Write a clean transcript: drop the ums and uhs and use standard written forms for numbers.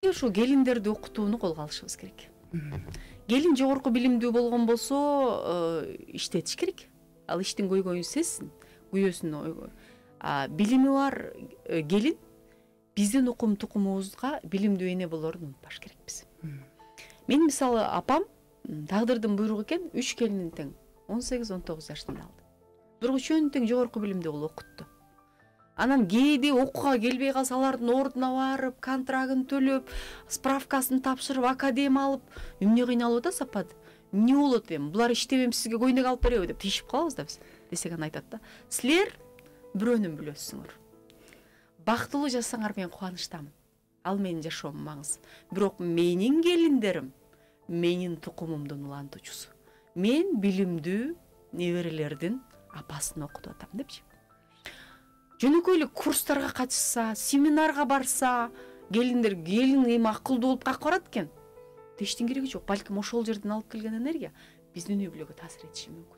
менимче ошо келиндерди окутууну колго алышыбыз керек. Келин жогорку билимдүү болгон болсо иштетиш керек. Ал иштин көйгөйүн сезсин, күйөөсүн билими бар келин биздин укум тукумубузга билимдүү эне болорун унутпаш керекпиз. Мен мисалы апам тагдырдын буйругу экен 3 келинин тең 18-19 жаштан алды. Бирок үчөөнүн тең жогорку билимдүү болуп окутту. Анан кээде окууга келбей калса алардын ордуна барып, контрагын төлөп, справкасын тапшырып, академ алып, эмне кыйналып да сапады. Эмне болот эми? Булар иштебем, сизге көйнөк алып береби деп тийишип калабыз да биз. Десек анан айтат да. Силер бирөөнүн бүлөсүңөр. Бактылуу жасаңар мен кубанычтамын. Ал менин жашоомдун маңызы. Бирок менин келиндерим менин тукумумдун улантуучусу. Мен билимдүү неберелердин апасын окутуп атам депчи. Жөнөкөйлүк курстарга катышса, семинарга барса, келин эми акылдуу болуп кайка барат экен. Эчтең кереги жок. Балким ошол жерден алып келген энергия биздин үй бүлөгө таасир этиши мүмкүн.